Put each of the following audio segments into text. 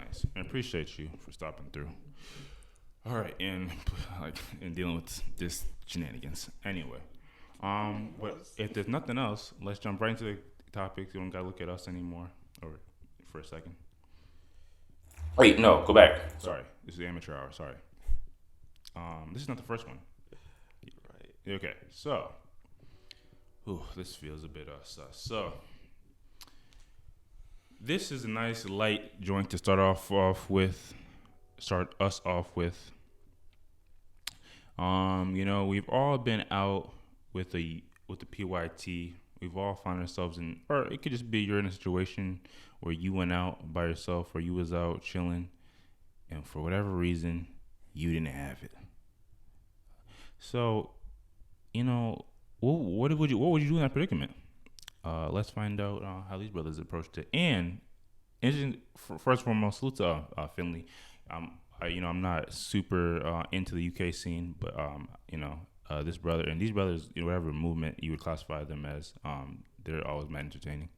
Nice. I appreciate you for stopping through. All right, and dealing with this shenanigans. Anyway, but if there's nothing else, let's jump right into the topics. You don't gotta look at us anymore, or for a second. Wait, no, go back. Sorry, this is the amateur hour. Sorry. This is not the first one. Right. Okay, so, this feels a bit sus. So, this is a nice light joint to start with. Start us off with. We've all been out with the PYT. We've all found ourselves in, or it could just be you're in a situation where you went out by yourself, or you was out chilling, and for whatever reason, you didn't have it. So, what would you do in that predicament? Let's find out how these brothers approached it. And first and foremost, salute to Finley. I'm not super into the UK scene, but this brother and these brothers, whatever movement you would classify them as, they're always mad entertaining.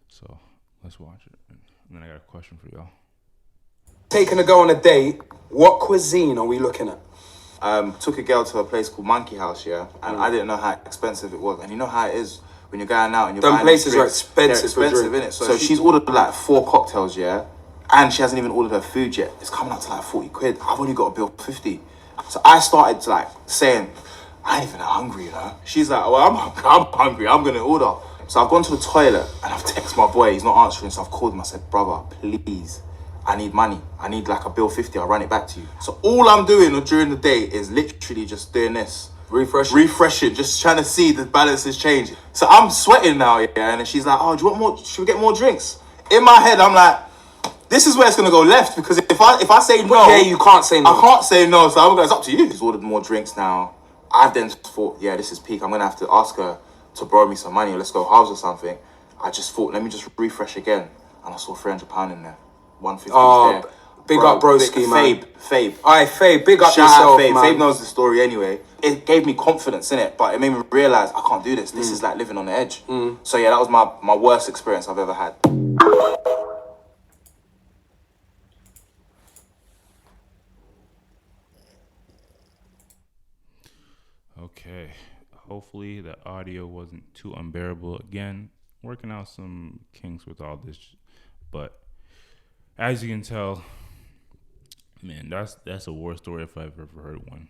So let's watch it. And then I got a question for y'all. Taking a girl on a date, what cuisine are we looking at? Took a girl to a place called Monkey House, yeah, and I didn't know how expensive it was. And you know how it is when you're going out and you're Them buying places drinks, are expensive, they're expensive, innit? So she's ordered like 4 cocktails, yeah, and she hasn't even ordered her food yet. It's coming up to like 40 quid. I've only got a bill of 50. So I started saying, I ain't even that hungry, She's like, well, I'm hungry. I'm going to order. So I've gone to the toilet and I've texted my boy. He's not answering. So I've called him. I said, brother, please, I need money. I need like a bill 50. I'll run it back to you. So all I'm doing during the day is literally just doing this. Refreshing, just trying to see the balance is changing. So I'm sweating now, yeah. And then she's like, oh, do you want more? Should we get more drinks? In my head, I'm like, this is where it's going to go left, because if I say no... Yeah, you can't say no. I can't say no, so I'm going, it's up to you. She's ordered more drinks now. I've then thought, yeah, this is peak. I'm going to have to ask her to borrow me some money, or let's go halves or something. I just thought, let me just refresh again. And I saw £300 in there. 150 there. Big up broski, man. Fabe. Alright, Fabe, big up Shout yourself, out Fabe. man. Fabe knows the story anyway. It gave me confidence in it, but it made me realise I can't do this. This is like living on the edge. So yeah, that was my worst experience I've ever had. Okay. Hopefully the audio wasn't too unbearable. Again, working out some kinks with all this, but as you can tell, man, that's a war story if I've ever heard one.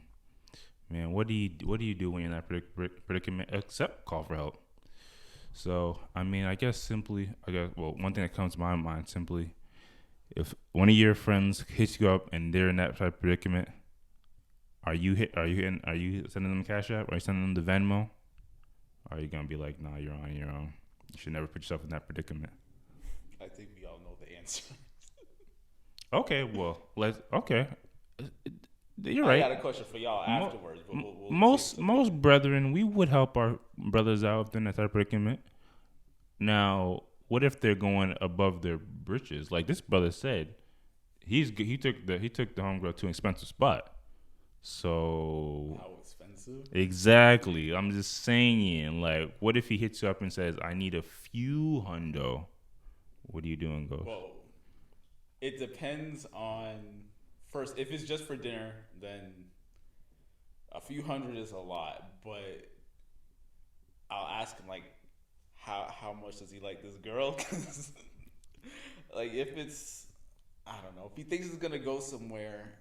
Man, what do you do when you're in that predicament except call for help? So, I mean, I guess one thing that comes to my mind simply, if one of your friends hits you up and they're in that type of predicament, are you sending them Cash App? Are you sending them the Venmo? Or are you gonna be like, nah, you're on your own. You should never put yourself in that predicament. I think we all know the answer. Okay, well, you're right. I got a question for y'all afterwards. But we'll most brethren, we would help our brothers out if they're in that type of predicament. Now, what if they're going above their britches? Like this brother said, he took the homegirl to an expensive spot. So how expensive? Exactly. I'm just saying, like, what if he hits you up and says, "I need a few hundo"? What are you doing, Ghost? Well, it depends on. First, if it's just for dinner, then a few hundred is a lot. But I'll ask him, like, how much does he like this girl? 'Cause, like, if it's, I don't know, if he thinks it's gonna go somewhere,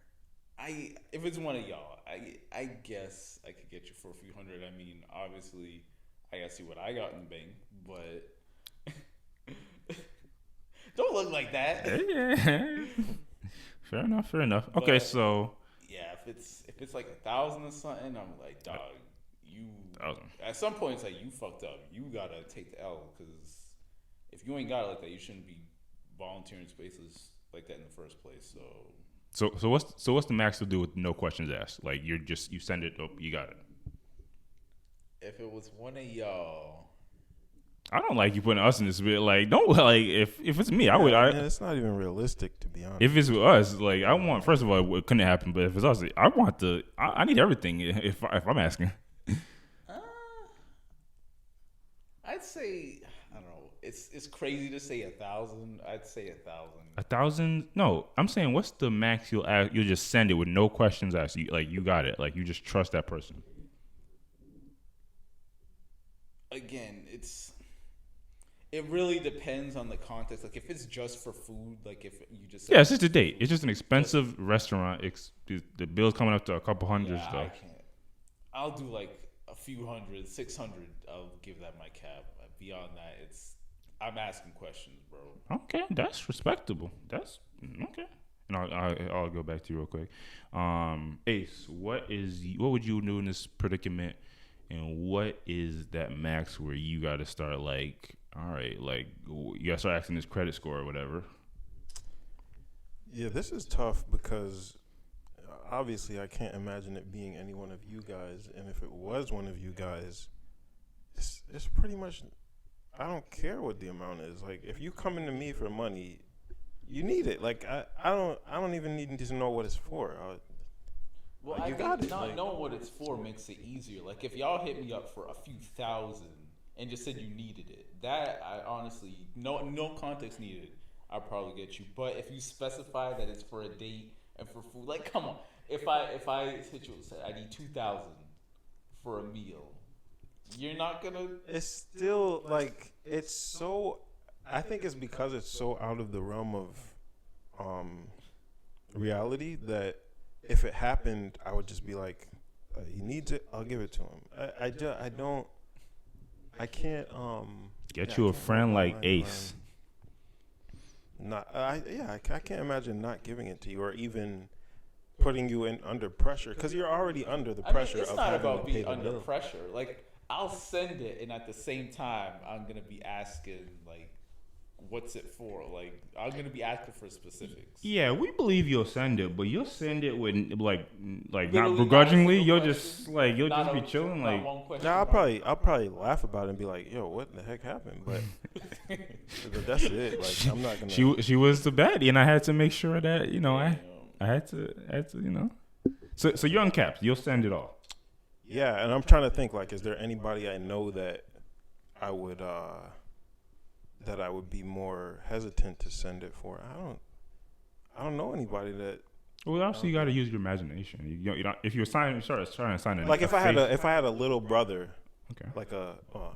if it's one of y'all, I guess I could get you for a few hundred. I mean, obviously, I gotta see what I got in the bank, but don't look like that. Yeah. Fair enough. Okay, so yeah, if it's like 1,000 or something, I'm like, dog, you. 1,000. At some point, it's like you fucked up. You gotta take the L, because if you ain't got it like that, you shouldn't be volunteering spaces like that in the first place. So what's the max to do with no questions asked? Like you send it, you got it. If it was one of y'all. I don't like you putting us in this bit. Like, don't like if it's me, I would. Man, it's not even realistic, to be honest. If it's with us, like I want. First of all, it couldn't happen. But if it's us, I want I need everything. If I'm asking, I'd say I don't know. it's crazy to say 1,000. I'd say 1,000. 1,000? No, I'm saying what's the max you'll ask? You'll just send it with no questions asked. You got it. Like you just trust that person. Again, it really depends on the context. Like if it's just for food, like if you just Yeah, it's just a date. It's just an expensive restaurant. The bill's coming up to a couple hundred. I Stuff. can't. I'll do like a few hundred, 600. I'll give that my cab. Beyond that, I'm asking questions, bro. Okay, that's respectable. That's okay. And I'll go back to you real quick. Ace, what would you do in this predicament, and what is that max where you got to start like, all right, like you got to start asking this credit score or whatever? Yeah, this is tough because obviously I can't imagine it being any one of you guys, and if it was one of you guys, it's pretty much. I don't care what the amount is. Like, if you coming to me for money, you need it. Like, I don't even need to know what it's for. Well, like, I you think got it. not Like, knowing what it's for makes it easier. Like, if y'all hit me up for a few thousand and just said you needed it, that I honestly no context needed. I'll probably get you. But if you specify that it's for a date and for food, like, come on. If I hit you and said I need 2,000 for a meal. You're not gonna. it's still like it's so. I think it's because it's so out of the realm of reality that if it happened, I would just be like, "He needs it. I'll give it to him." I can't. Get you a friend like Ace. I can't imagine not giving it to you or even putting you in under pressure because you're already under the pressure. It's of not having about to pay being the under bill. pressure. Like, I'll send it, and at the same time, I'm gonna be asking like, "What's it for?" Like, I'm gonna be asking for specifics. Yeah, we believe you'll send it, but you'll send it with like Literally not begrudgingly. not a You'll single just like you'll Not just be a- chilling not like. one question. Now I'll probably laugh about it and be like, "Yo, what the heck happened?" But that's it. Like I'm not gonna. She was the baddie, and I had to make sure that I had to So you're uncapped. You'll send it all. Yeah, and I'm trying to think like, is there anybody I know that I would be more hesitant to send it for? I don't know anybody that. Well, obviously you got to use your imagination. You don't, if you're trying to sign it. Like if I had a little brother, okay, like a little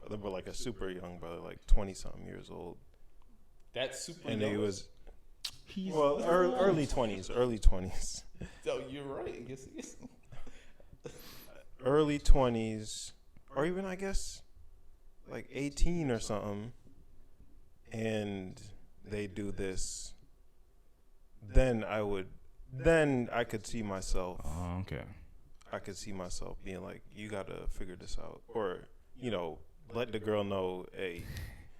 brother, but like a super young brother, like 20-something years old, That's super. and young. he was he's early 20s. So you're right. Yes. Early 20s, or even I guess like 18 or something, and they do this. Then I could see myself. Oh, okay. I could see myself being like, you gotta figure this out, or let the girl know, hey,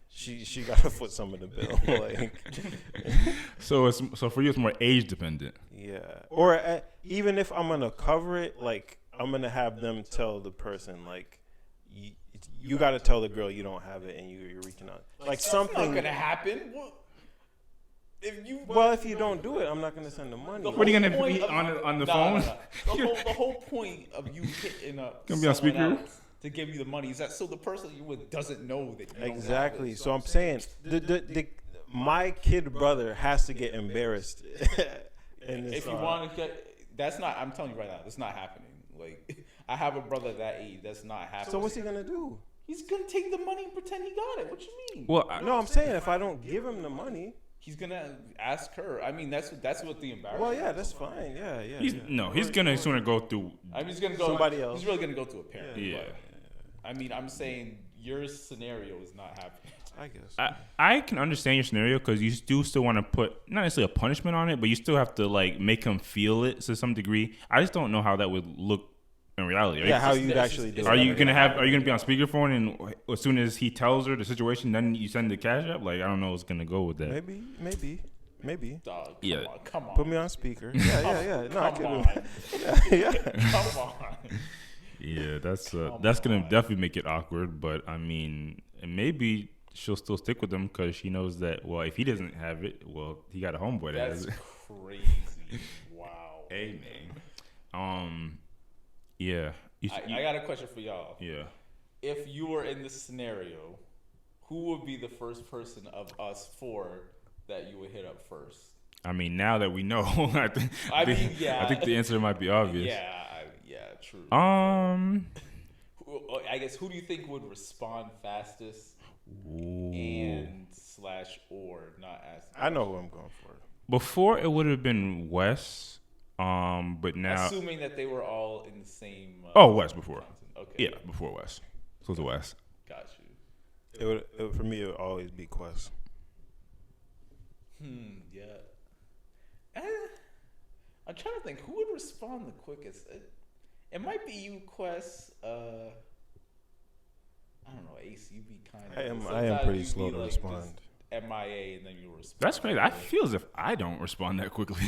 she gotta foot some of the bill. Like, So for you it's more age dependent. yeah, or even if I'm gonna cover it, like I'm gonna have them tell the person like, you gotta tell the girl you don't have it and you're reaching out, like That's something. not gonna happen. If you If you don't do it, I'm not gonna send the money. What are you gonna point be of- on the Nah, phone? The whole point of you hitting up Gonna be on someone speaker? else to give you the money is that so the person you with doesn't know that you don't have Exactly. it. So I'm saying my kid brother has to get embarrassed. And If you want to get, that's not. I'm telling you right now, that's not happening. Like, I have a brother that age. That's not happening. So what's he gonna do? He's gonna take the money and pretend he got it. What you mean? Well, No, I'm saying if I don't give him the money, He's gonna ask her. I mean, that's what the embarrassment. well, yeah, is. that's fine. Yeah. he's gonna sooner go through. I mean, he's gonna go. Somebody else. He's really gonna go to a parent. Yeah. But, I mean, I'm saying your scenario is not happening. I guess. I can understand your scenario because you do still want to put not necessarily a punishment on it, but you still have to like make him feel it to some degree. I just don't know how that would look in reality. Yeah, how you'd it's actually just- do Are it. you gonna be on speakerphone and as soon as he tells her the situation, then you send the cash up? Like I don't know what's gonna go with that. Maybe. Dog, come Yeah. on, come on. Put me on speaker. Yeah. No, I Come could. on. Yeah. Come on. Yeah, that's gonna definitely make it awkward. But I mean, and maybe she'll still stick with him because she knows that. Well, if he doesn't have it, well, he got a homeboy that has That's it. crazy. Wow. Hey man. Yeah. I got a question for y'all. Yeah. If you were in this scenario, who would be the first person of us four that you would hit up first? I mean, now that we know, I think yeah. I think the answer might be obvious. Yeah, true. I guess who do you think would respond fastest and / or not as? I know who I'm going for. Before it would have been Wes, but now assuming that they were all in the same. Wes before. Okay. Yeah, before Wes. So it was Wes. Got you. For me, it would always be Quest. Yeah. I'm trying to think who would respond the quickest. It might be you, Quest. I don't know, Ace. You be kind of. I am pretty slow to respond. MIA, and then you respond. That's crazy. I feel as if I don't respond that quickly.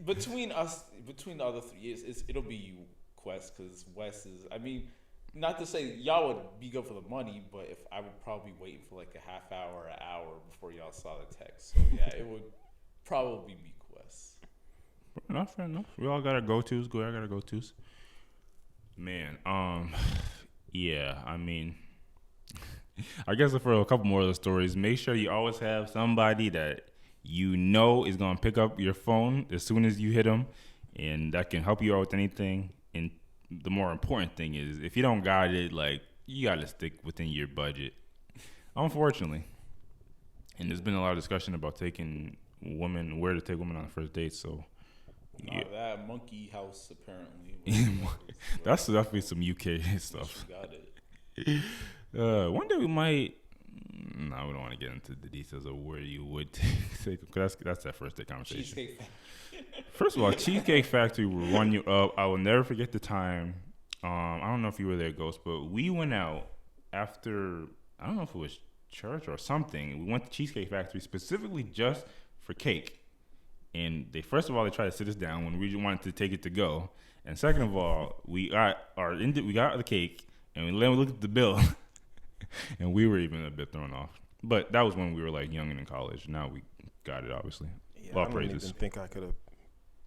Between the other three, it'll be you, Quest, because Wes is. I mean, not to say y'all would be good for the money, but if I would probably wait for like a half hour, an hour before y'all saw the text. So yeah, it would probably be Quest. Fair enough. We all got our go-tos. I got our go-tos. Man, yeah. I mean, I guess for a couple more of the stories, make sure you always have somebody that you know is gonna pick up your phone as soon as you hit them, and that can help you out with anything. And the more important thing is, if you don't got it, like, you gotta stick within your budget. Unfortunately, and there's been a lot of discussion about where to take women on the first date. So. Yeah. That monkey house apparently. That's definitely some UK stuff. You got it. One day we might. No, we don't want to get into the details of where you would take. Cause that's that first day conversation. Cheesecake Factory. First of all, Cheesecake Factory will run you up. I will never forget the time. I don't know if you were there, Ghost, but we went out after. I don't know if it was church or something. We went to Cheesecake Factory specifically just for cake. And they tried to sit us down when we wanted to take it to go. And second of all, we got the cake and we looked at the bill, and we were even a bit thrown off. But that was when we were like young and in college. Now we got it, obviously. Yeah, I don't even think I could have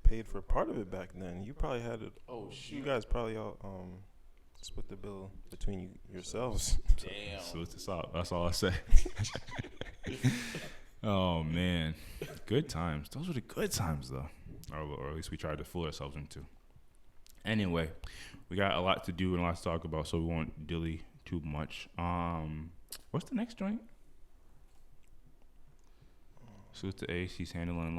paid for part of it back then. You probably had it. Oh shoot! You guys probably all split the bill between yourselves. Damn. So that's all I say. Oh man, good times. Those were the good times, though, or at least we tried to fool ourselves into. Anyway, we got a lot to do and a lot to talk about, so we won't dilly too much. What's the next joint? So it's the Ace. He's handling